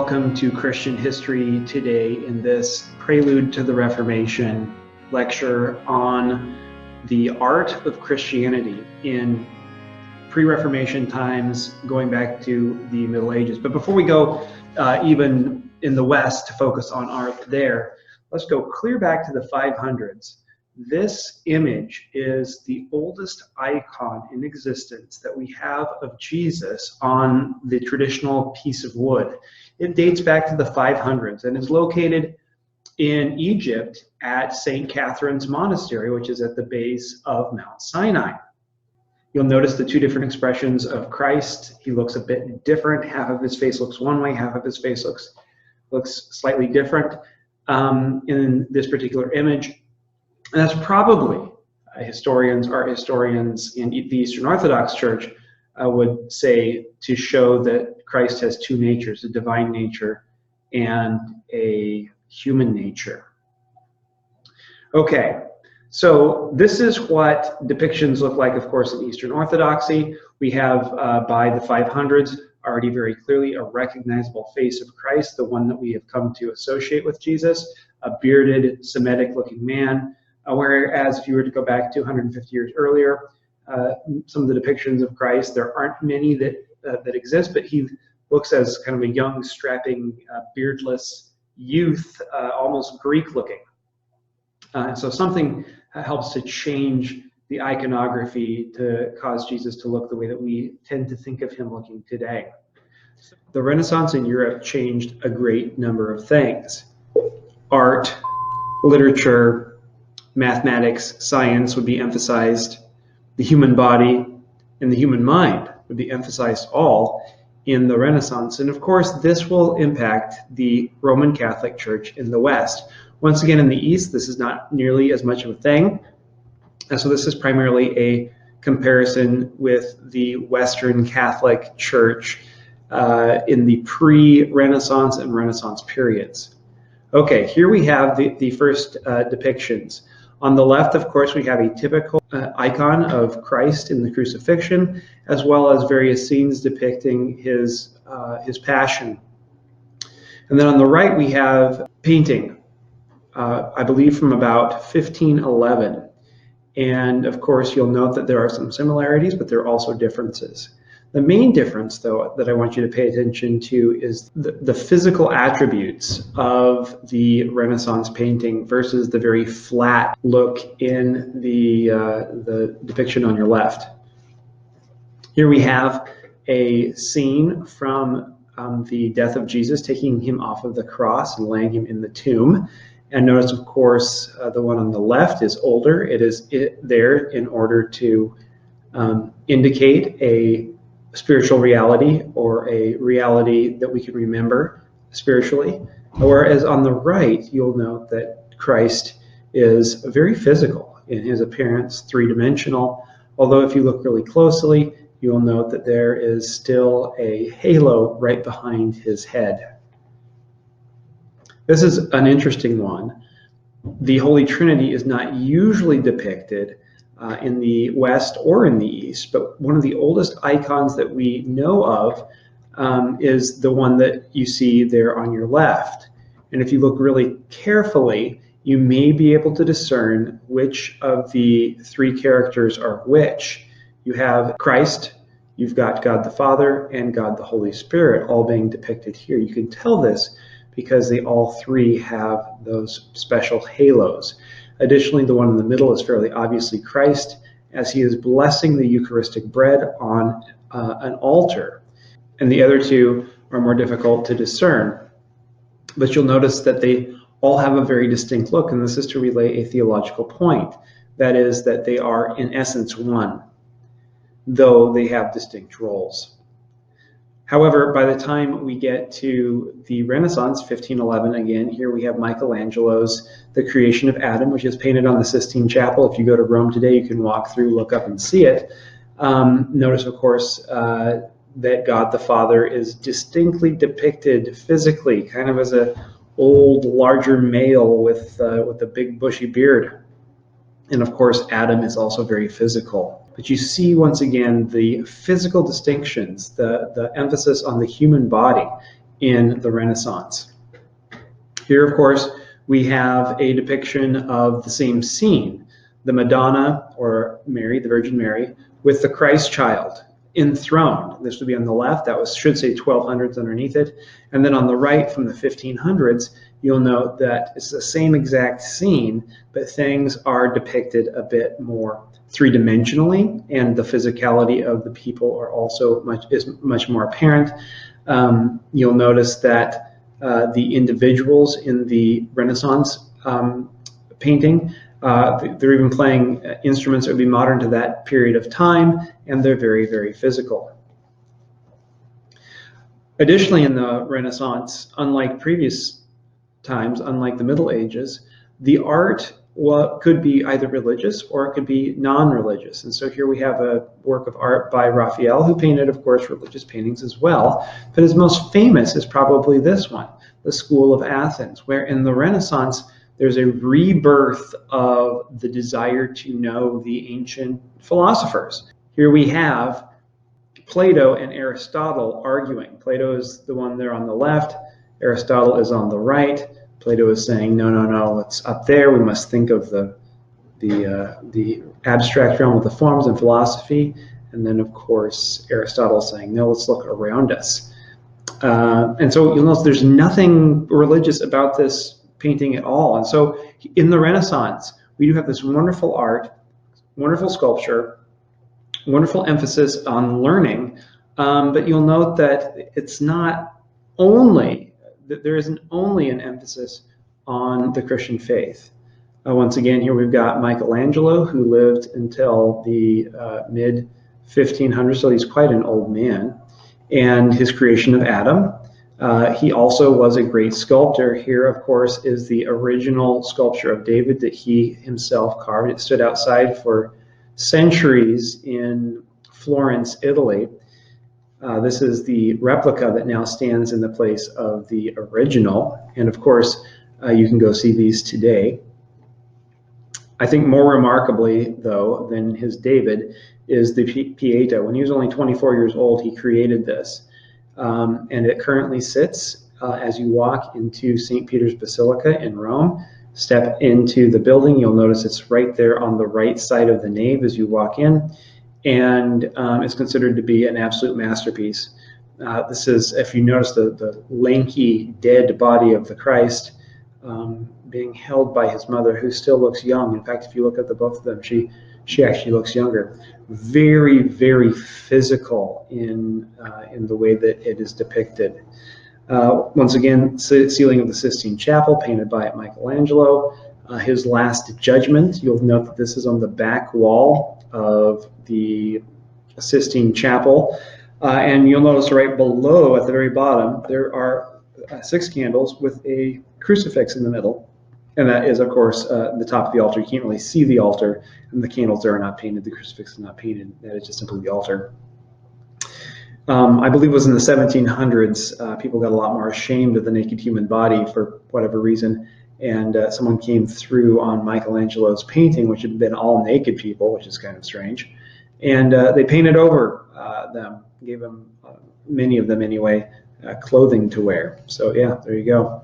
welcome to Christian History Today in this Prelude to the Reformation lecture on the art of Christianity in pre-Reformation times going back to the Middle Ages. But before we go even in the West to focus on art there, let's go clear back to the 500s. This image is the oldest icon in existence that we have of Jesus on the traditional piece of wood. It dates back to the 500s and is located in Egypt at St. Catherine's Monastery, which is at the base of Mount Sinai. You'll notice the two different expressions of Christ. He looks a bit different. Half of his face looks one way, half of his face looks slightly different in this particular image. And that's probably, art historians in the Eastern Orthodox Church would say, to show that Christ has two natures, a divine nature and a human nature. Okay, so this is what depictions look like, of course, in Eastern Orthodoxy. We have, by the 500s, already very clearly a recognizable face of Christ, the one that we have come to associate with Jesus, a bearded, Semitic-looking man. Whereas if you were to go back to 150 years earlier, some of the depictions of Christ, there aren't many that exist, but he looks as kind of a young, strapping, beardless youth, almost Greek-looking. So something helps to change the iconography to cause Jesus to look the way that we tend to think of him looking today. The Renaissance in Europe changed a great number of things. Art, literature, mathematics, science would be emphasized. The human body and the human mind would be emphasized all in the Renaissance. And of course, this will impact the Roman Catholic Church in the West. Once again, in the East, this is not nearly as much of a thing. And so this is primarily a comparison with the Western Catholic Church in the pre-Renaissance and Renaissance periods. Okay, here we have the first depictions. On the left, of course, we have a typical icon of Christ in the crucifixion, as well as various scenes depicting his passion. And then on the right, we have painting, I believe from about 1511. And of course, you'll note that there are some similarities, but there are also differences. The main difference, though, that I want you to pay attention to is the physical attributes of the Renaissance painting versus the very flat look in the depiction on your left. Here we have a scene from the death of Jesus, taking him off of the cross and laying him in the tomb. And notice, of course, the one on the left is older. It is there in order to indicate a spiritual reality, or a reality that we can remember spiritually. Whereas on the right, you'll note that Christ is very physical in his appearance, three-dimensional. Although if you look really closely, you'll note that there is still a halo right behind his head. This is an interesting one. The Holy Trinity is not usually depicted in the West or in the East, but one of the oldest icons that we know of is the one that you see there on your left. And if you look really carefully, you may be able to discern which of the three characters are which. You have Christ, you've got God the Father, and God the Holy Spirit all being depicted here. You can tell this because they all three have those special halos. Additionally, the one in the middle is fairly obviously Christ, as he is blessing the Eucharistic bread on an altar. And the other two are more difficult to discern. But you'll notice that they all have a very distinct look, and this is to relay a theological point. That is, that they are in essence one, though they have distinct roles. However, by the time we get to the Renaissance, 1511, again, here we have Michelangelo's The Creation of Adam, which is painted on the Sistine Chapel. If you go to Rome today, you can walk through, look up, and see it. Notice, of course, that God the Father is distinctly depicted physically, kind of as an old, larger male with a big, bushy beard. And of course, Adam is also very physical. But you see, once again, the physical distinctions, the emphasis on the human body in the Renaissance. Here, of course, we have a depiction of the same scene, the Madonna, or Mary, the Virgin Mary, with the Christ child enthroned. This would be on the left. That should say 1200s underneath it. And then on the right, from the 1500s, you'll note that it's the same exact scene, but things are depicted a bit more three-dimensionally, and the physicality of the people are also much more apparent. You'll notice that the individuals in the Renaissance painting, they're even playing instruments that would be modern to that period of time, and they're very, very physical. Additionally, in the Renaissance, unlike previous times, unlike the Middle Ages, the art could be either religious or it could be non-religious. And so here we have a work of art by Raphael, who painted, of course, religious paintings as well. But his most famous is probably this one, the School of Athens, where in the Renaissance, there's a rebirth of the desire to know the ancient philosophers. Here we have Plato and Aristotle arguing. Plato is the one there on the left, Aristotle is on the right. Plato is saying, no, it's up there. We must think of the abstract realm of the forms and philosophy. And then, of course, Aristotle is saying, no, let's look around us. And so you'll notice there's nothing religious about this painting at all. And so in the Renaissance, we do have this wonderful art, wonderful sculpture, wonderful emphasis on learning. But you'll note that it's not only there isn't only an emphasis on the Christian faith. Once again, here we've got Michelangelo, who lived until the mid-1500s, so he's quite an old man, and his creation of Adam. He also was a great sculptor. Here, of course, is the original sculpture of David that he himself carved. It stood outside for centuries in Florence, Italy. This is the replica that now stands in the place of the original. And of course, you can go see these today. I think more remarkably, though, than his David is the Pieta. When he was only 24 years old, he created this. And it currently sits as you walk into St. Peter's Basilica in Rome. Step into the building. You'll notice it's right there on the right side of the nave as you walk in. And it's considered to be an absolute masterpiece. This is, if you notice, the lanky, dead body of the Christ being held by his mother, who still looks young. In fact, if you look at the both of them, she actually looks younger. Very, very physical in the way that it is depicted. Once again, ceiling of the Sistine Chapel, painted by Michelangelo. His Last Judgment, you'll note that this is on the back wall of the Sistine Chapel. And you'll notice right below at the very bottom, there are 6 candles with a crucifix in the middle. And that is, of course, the top of the altar. You can't really see the altar, and the candles there are not painted. The crucifix is not painted. That is just simply the altar. I believe it was in the 1700s, people got a lot more ashamed of the naked human body for whatever reason. And someone came through on Michelangelo's painting, which had been all naked people, which is kind of strange. And they painted over them, gave them, many of them anyway, clothing to wear. So yeah, there you go.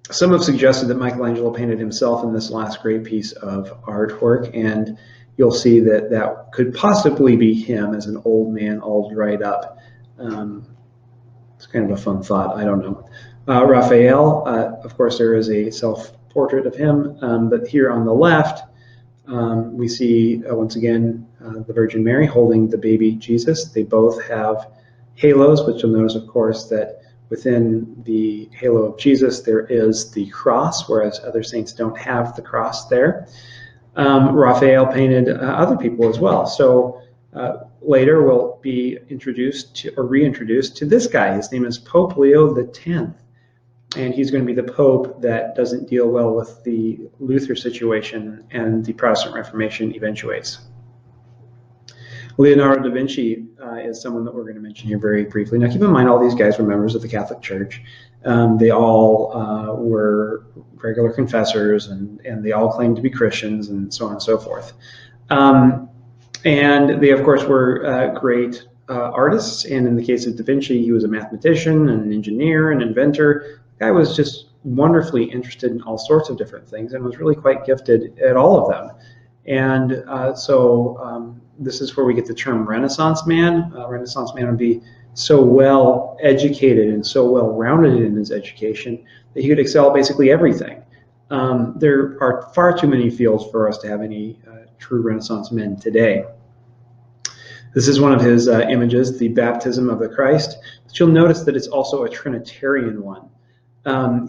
Some have suggested that Michelangelo painted himself in this last great piece of artwork, and you'll see that that could possibly be him as an old man all dried up. It's kind of a fun thought, I don't know. Raphael, of course, there is a self-portrait of him, but here on the left, we see, once again, the Virgin Mary holding the baby Jesus. They both have halos, but you'll notice, of course, that within the halo of Jesus, there is the cross, whereas other saints don't have the cross there. Raphael painted other people as well. So later we'll be introduced to, or reintroduced to, this guy. His name is Pope Leo X. And he's going to be the Pope that doesn't deal well with the Luther situation and the Protestant Reformation eventuates. Leonardo da Vinci is someone that we're going to mention here very briefly. Now, keep in mind, all these guys were members of the Catholic Church. They all were regular confessors, and they all claimed to be Christians, and so on and so forth. And they, of course, were great artists, and in the case of Da Vinci, he was a mathematician, an engineer, an inventor. The guy was just wonderfully interested in all sorts of different things and was really quite gifted at all of them. And so this is where we get the term Renaissance man. Renaissance man would be so well educated and so well rounded in his education that he could excel at basically everything. There are far too many fields for us to have any true Renaissance men today. This is one of his images, the baptism of the Christ. But you'll notice that it's also a Trinitarian one.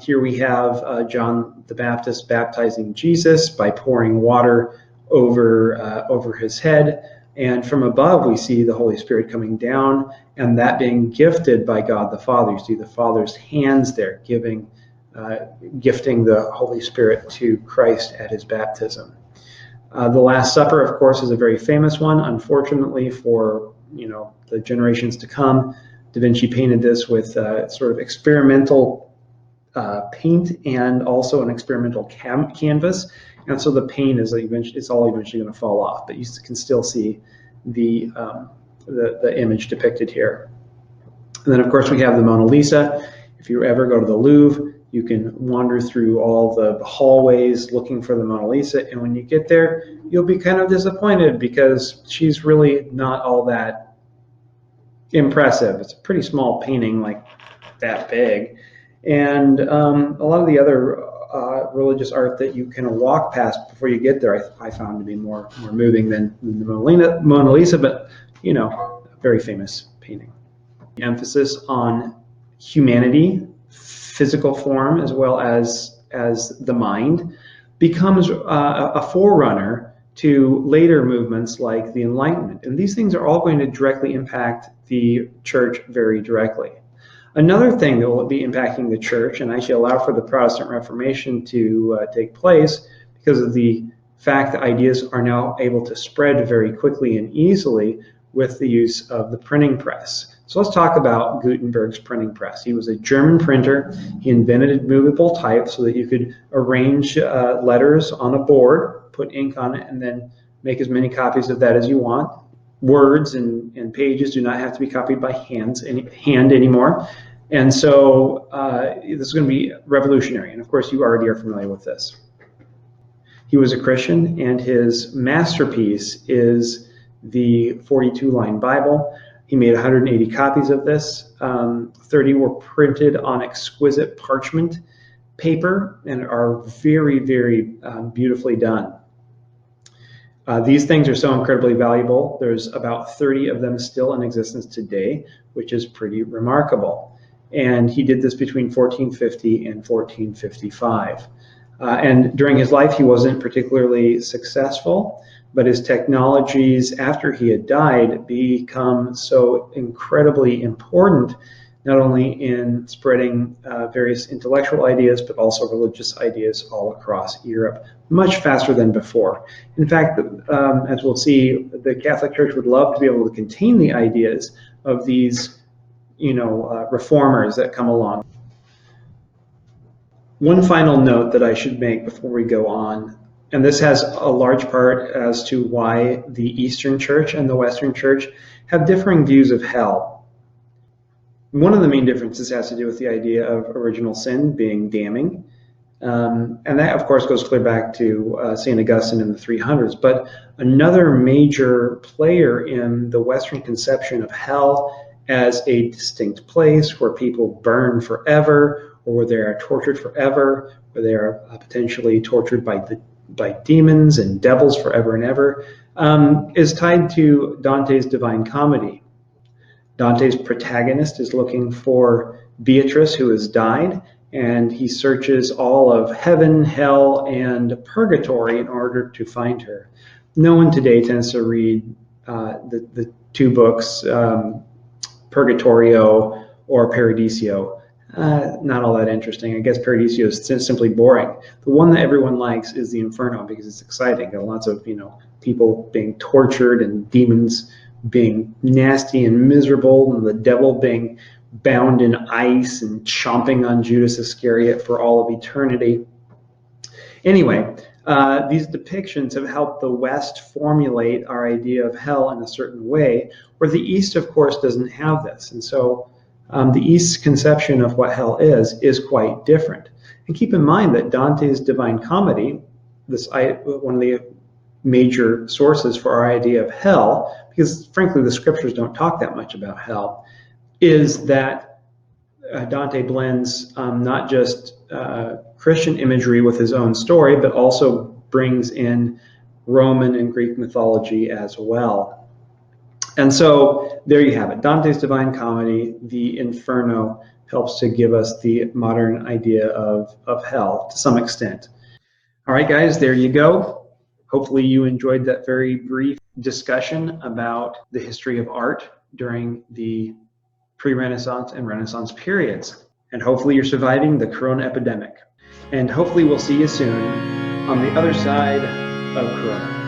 Here we have John the Baptist baptizing Jesus by pouring water over his head. And from above, we see the Holy Spirit coming down, and that being gifted by God the Father. You see the Father's hands there gifting the Holy Spirit to Christ at his baptism. The Last Supper, of course, is a very famous one. Unfortunately, for the generations to come, Da Vinci painted this with sort of experimental paint and also an experimental canvas, and so the paint is it's all eventually going to fall off. But you can still see the image depicted here. And then, of course, we have the Mona Lisa. If you ever go to the Louvre, you can wander through all the hallways looking for the Mona Lisa, and when you get there, you'll be kind of disappointed because she's really not all that impressive. It's a pretty small painting, like that big. And a lot of the other religious art that you kind of walk past before you get there, I found to be more moving than the Mona Lisa, but a very famous painting. The emphasis on humanity, physical form, as well as the mind, becomes a forerunner to later movements like the Enlightenment. And these things are all going to directly impact the church very directly. Another thing that will be impacting the church and actually allow for the Protestant Reformation to take place, because of the fact that ideas are now able to spread very quickly and easily with the use of the printing press. So let's talk about Gutenberg's printing press. He was a German printer. He invented movable type so that you could arrange letters on a board, put ink on it, and then make as many copies of that as you want. Words and pages do not have to be copied by hand anymore. And so this is going to be revolutionary. And of course, you already are familiar with this. He was a Christian, and his masterpiece is the 42-line Bible. He made 180 copies of this. 30 were printed on exquisite parchment paper and are very, very beautifully done. These things are so incredibly valuable. There's about 30 of them still in existence today, which is pretty remarkable. And he did this between 1450 and 1455. And during his life, he wasn't particularly successful, but his technologies after he had died become so incredibly important, not only in spreading various intellectual ideas, but also religious ideas all across Europe, much faster than before. In fact, as we'll see, the Catholic Church would love to be able to contain the ideas of these, reformers that come along. One final note that I should make before we go on, and this has a large part as to why the Eastern Church and the Western Church have differing views of hell. One of the main differences has to do with the idea of original sin being damning. And that, of course, goes clear back to St. Augustine in the 300s. But another major player in the Western conception of hell as a distinct place where people burn forever, or where they are tortured forever, where they are potentially tortured by demons and devils forever and ever, is tied to Dante's Divine Comedy. Dante's protagonist is looking for Beatrice, who has died, and he searches all of heaven, hell, and purgatory in order to find her. No one today tends to read the two books, Purgatorio or Paradiso. Not all that interesting. I guess Paradiso is simply boring. The one that everyone likes is the Inferno because it's exciting. Got lots of people being tortured and demons being nasty and miserable, and the devil being bound in ice and chomping on Judas Iscariot for all of eternity. Anyway, these depictions have helped the West formulate our idea of hell in a certain way, where the East, of course, doesn't have this. And so the East's conception of what hell is quite different. And keep in mind that Dante's Divine Comedy, one of the major sources for our idea of hell, because frankly the scriptures don't talk that much about hell, is that Dante blends not just Christian imagery with his own story, but also brings in Roman and Greek mythology as well. And so there you have it. Dante's Divine Comedy, the Inferno, helps to give us the modern idea of hell to some extent. All right, guys, there you go. Hopefully you enjoyed that very brief discussion about the history of art during the pre-Renaissance and Renaissance periods. And hopefully you're surviving the Corona epidemic. And hopefully we'll see you soon on the other side of Corona.